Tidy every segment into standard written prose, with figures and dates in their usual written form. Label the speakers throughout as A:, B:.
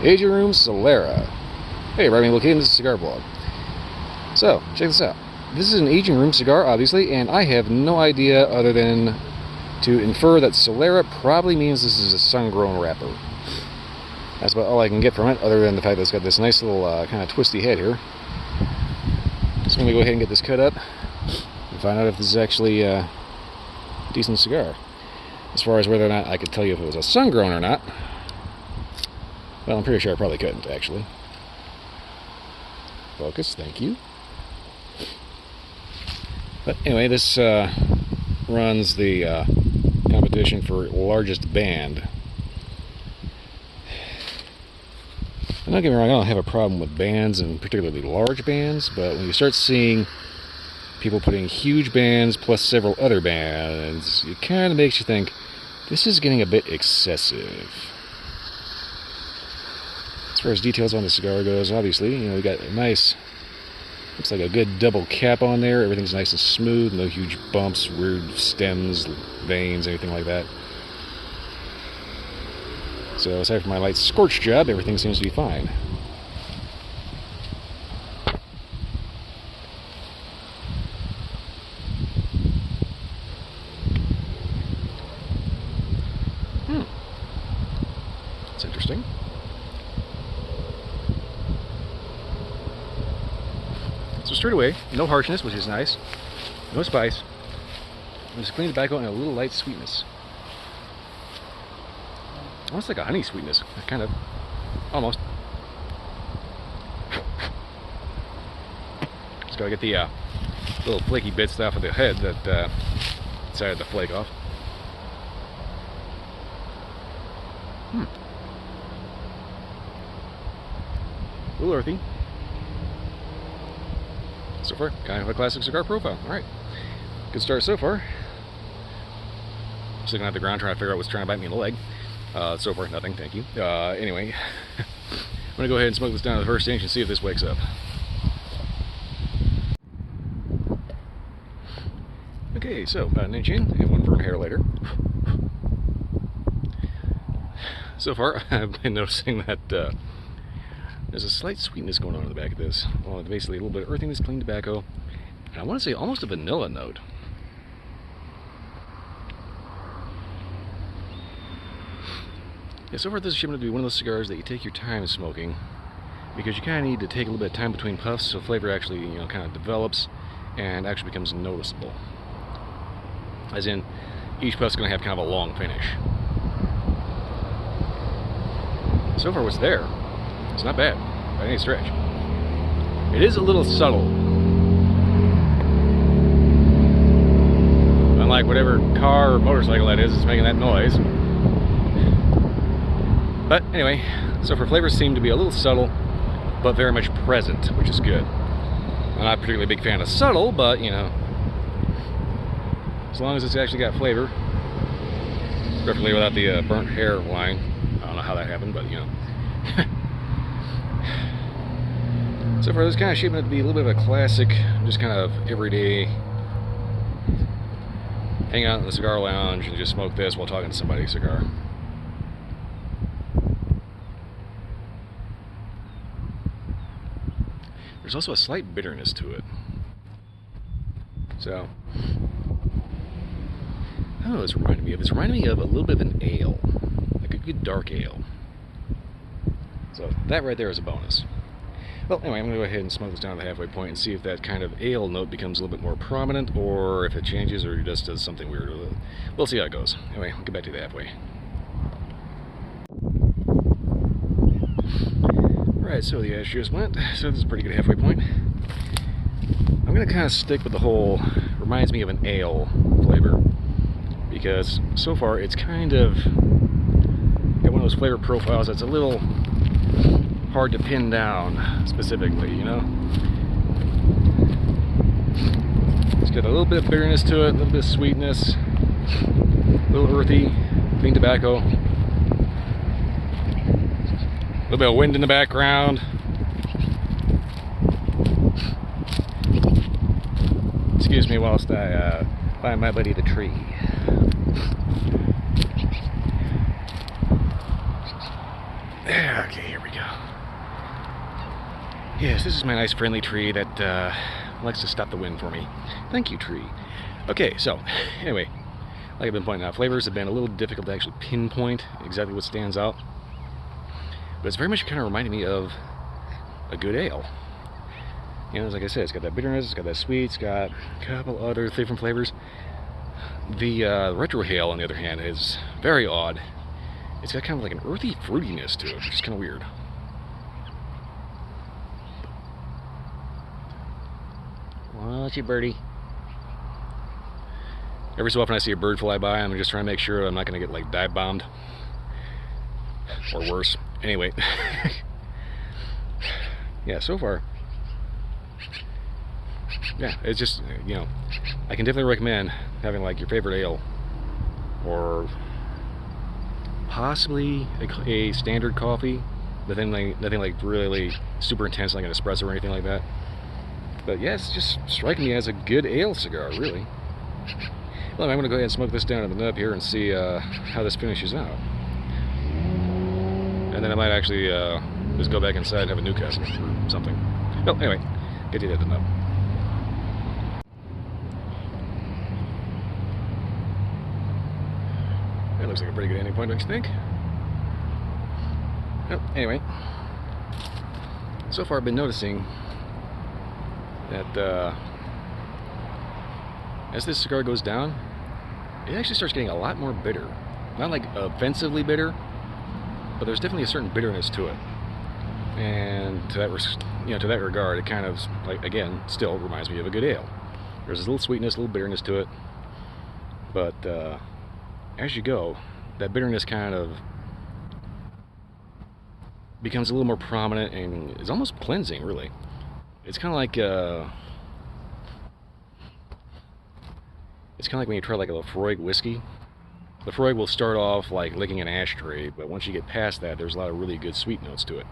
A: Aging Room Solera. Hey, everybody, located in this cigar blog. So, check this out. This is an aging room cigar, obviously, and I have no idea other than to infer that Solera probably means this is a sun-grown wrapper. That's about all I can get from it, other than the fact that it's got this nice little kind of twisty head here. So I'm going to go ahead and get this cut up and find out if this is actually a decent cigar. As far as whether or not I could tell you if it was a sun-grown or not, well, I'm pretty sure I probably couldn't, actually. Focus, thank you. But anyway, this runs the competition for largest band. And don't get me wrong, I don't have a problem with bands, and particularly large bands, but when you start seeing people putting huge bands plus several other bands, it kind of makes you think, this is getting a bit excessive. As far as details on the cigar goes, obviously, you know, we got a nice, looks like a good double cap on there. Everything's nice and smooth, no huge bumps, weird stems, veins, anything like that. So aside from my light scorch job, everything seems to be fine. That's interesting. So straight away, no harshness, which is nice. No spice. There's clean tobacco and a little light sweetness. Almost like a honey sweetness, kind of. Almost. Just gotta get the little flaky bits off of the head that decided to flake off. A little earthy. So far, kind of a classic cigar profile. Alright. Good start so far. Just looking at the ground trying to figure out what's trying to bite me in the leg. So far, nothing, thank you. Anyway, I'm going to go ahead and smoke this down to the first inch and see if this wakes up. Okay, so about an inch in and one firm hair later. So far, I've been noticing that there's a slight sweetness going on in the back of this. Well, basically a little bit of earthiness, clean tobacco, and I want to say almost a vanilla note. Yeah, so far this is shaping up to be one of those cigars that you take your time smoking, because you kind of need to take a little bit of time between puffs so flavor actually, you know, kind of develops and actually becomes noticeable. As in, each puff's going to have kind of a long finish. So far what's there, it's not bad by any stretch. It is a little subtle. Unlike whatever car or motorcycle that is that's making that noise. But anyway, so far flavors seem to be a little subtle, but very much present, which is good. I'm not a particularly big fan of subtle, but you know, as long as it's actually got flavor, preferably without the burnt hair line. I don't know how that happened, but you know. So far, this kind of shaping up to be a little bit of a classic, just kind of everyday, hang out in the cigar lounge and just smoke this while talking to somebody cigar. There's also a slight bitterness to it. So, I don't know what it's reminding me of. It's reminding me of a little bit of an ale, like a good dark ale. So that right there is a bonus. Well, anyway, I'm going to go ahead and smoke this down to the halfway point and see if that kind of ale note becomes a little bit more prominent, or if it changes, or just does something weird with it. We'll see how it goes. Anyway, I'll get back to the halfway. Alright, so the ash just went, so this is a pretty good halfway point. I'm going to kind of stick with the whole, reminds me of an ale flavor, because so far it's kind of got one of those flavor profiles that's a little hard to pin down specifically, you know? It's got a little bit of bitterness to it, a little bit of sweetness, a little earthy, clean tobacco. A little bit of wind in the background. Excuse me whilst I find my buddy the tree. Okay, here we go. Yes, this is my nice friendly tree that likes to stop the wind for me. Thank you, tree. Okay, so, anyway, like I've been pointing out, flavors have been a little difficult to actually pinpoint exactly what stands out. But it's very much kind of reminding me of a good ale. You know, like I said, it's got that bitterness, it's got that sweet, it's got a couple other different flavors. The retro ale, on the other hand, is very odd. It's got kind of like an earthy fruitiness to it, which is kind of weird. Watch it, birdie. Every so often I see a bird fly by, I'm just trying to make sure I'm not going to get like dive bombed. Or worse. Anyway. Yeah, so far. Yeah, it's just, you know, I can definitely recommend having like your favorite ale. Or possibly a standard coffee. But then like, nothing like really super intense like an espresso or anything like that. But yeah, it's just striking me as a good ale cigar, really. Well, I'm going to go ahead and smoke this down in the nub here and see how this finishes out. And then I might actually just go back inside and have a Newcastle or something. Well, anyway, get you at the nub. That looks like a pretty good ending point, don't you think? Well, anyway, so far I've been noticing that as this cigar goes down, it actually starts getting a lot more bitter. Not like offensively bitter, but there's definitely a certain bitterness to it. And to that regard, it kind of, like, again, still reminds me of a good ale. There's a little sweetness, a little bitterness to it, but as you go, that bitterness kind of becomes a little more prominent and is almost cleansing, really. It's kind of like when you try like a Lafroig whiskey. Lafroig will start off like licking an ashtray, but once you get past that, there's a lot of really good sweet notes to it.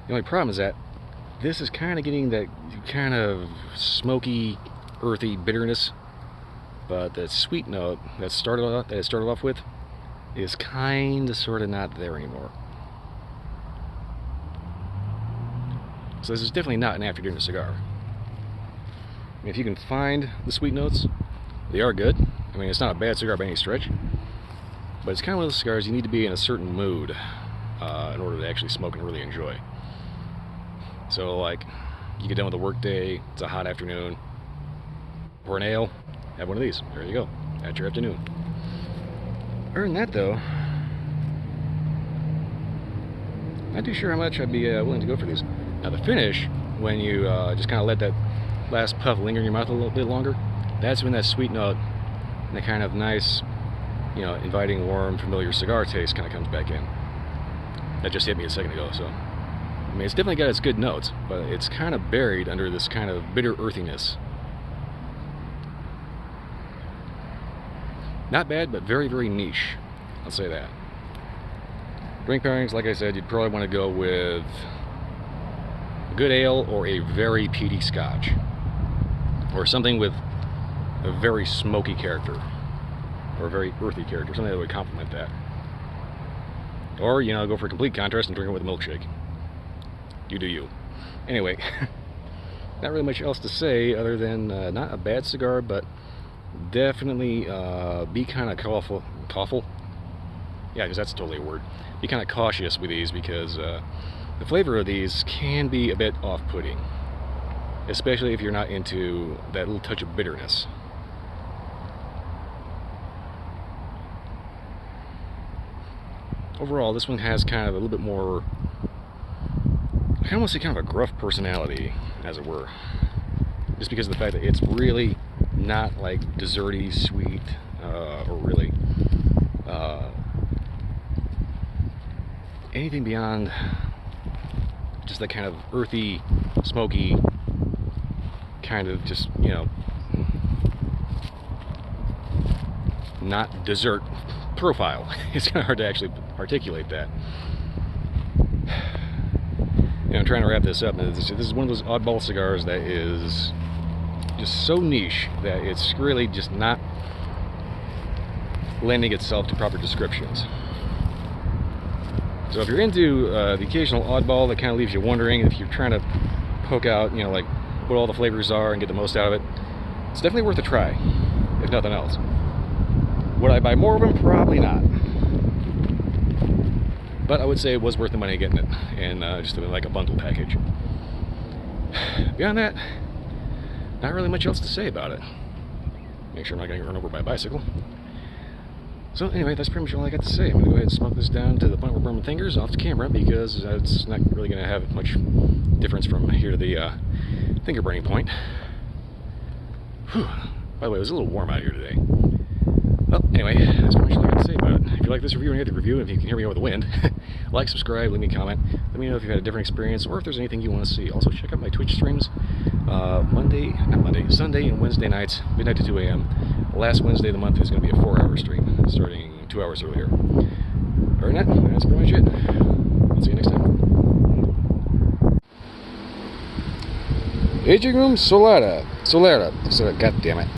A: The only problem is that this is kind of getting that kind of smoky, earthy bitterness, but that sweet note that it started off with is kind of sort of not there anymore. So this is definitely not an after-dinner cigar. I mean, if you can find the sweet notes, they are good. I mean, it's not a bad cigar by any stretch, but it's kind of one of those cigars you need to be in a certain mood in order to actually smoke and really enjoy. So, like, you get done with a work day, it's a hot afternoon, pour an ale, have one of these. There you go. That's your afternoon. Other than that, though, not too sure how much I'd be willing to go for these. Now the finish, when you just kind of let that last puff linger in your mouth a little bit longer, that's when that sweet note and that kind of nice, you know, inviting, warm, familiar cigar taste kind of comes back in. That just hit me a second ago, so. I mean, it's definitely got its good notes, but it's kind of buried under this kind of bitter earthiness. Not bad, but very, very niche. I'll say that. Drink pairings, like I said, you'd probably want to go with a good ale or a very peaty scotch, or something with a very smoky character or a very earthy character, something that would complement that. Or, you know, go for a complete contrast and drink it with a milkshake. You do you. Anyway, not really much else to say other than not a bad cigar, but definitely be kind of careful. Yeah, because that's totally a word. Be kind of cautious with these, because the flavor of these can be a bit off-putting, especially if you're not into that little touch of bitterness. Overall, this one has kind of a little bit more, I kind of want to say kind of a gruff personality, as it were. Just because of the fact that it's really not like desserty sweet, or really anything beyond just that kind of earthy, smoky, kind of just, you know, not dessert profile. It's kind of hard to actually articulate that. You know, I'm trying to wrap this up. This is one of those oddball cigars that is just so niche that it's really just not lending itself to proper descriptions. So if you're into the occasional oddball that kind of leaves you wondering if you're trying to poke out, you know, like what all the flavors are and get the most out of it, it's definitely worth a try, if nothing else. Would I buy more of them? Probably not. But I would say it was worth the money getting it, and just like a bundle package. Beyond that, not really much else to say about it. Make sure I'm not going to get run over by a bicycle. So anyway, that's pretty much all I got to say. I'm going to go ahead and smoke this down to the point where it burns my fingers off the camera, because it's not really going to have much difference from here to the finger burning point. Whew. By the way, it was a little warm out here today. Well, anyway, that's pretty much all I got to say about it. If you like this review and you like the review, if you can hear me over the wind, like, subscribe, leave me a comment. Let me know if you've had a different experience or if there's anything you want to see. Also, check out my Twitch streams Sunday and Wednesday nights, midnight to 2 a.m. Last Wednesday of the month is going to be a 4-hour stream, starting 2 hours earlier. Other than that, that's pretty much it. I'll see you next time. Aging Room Solera. God damn it.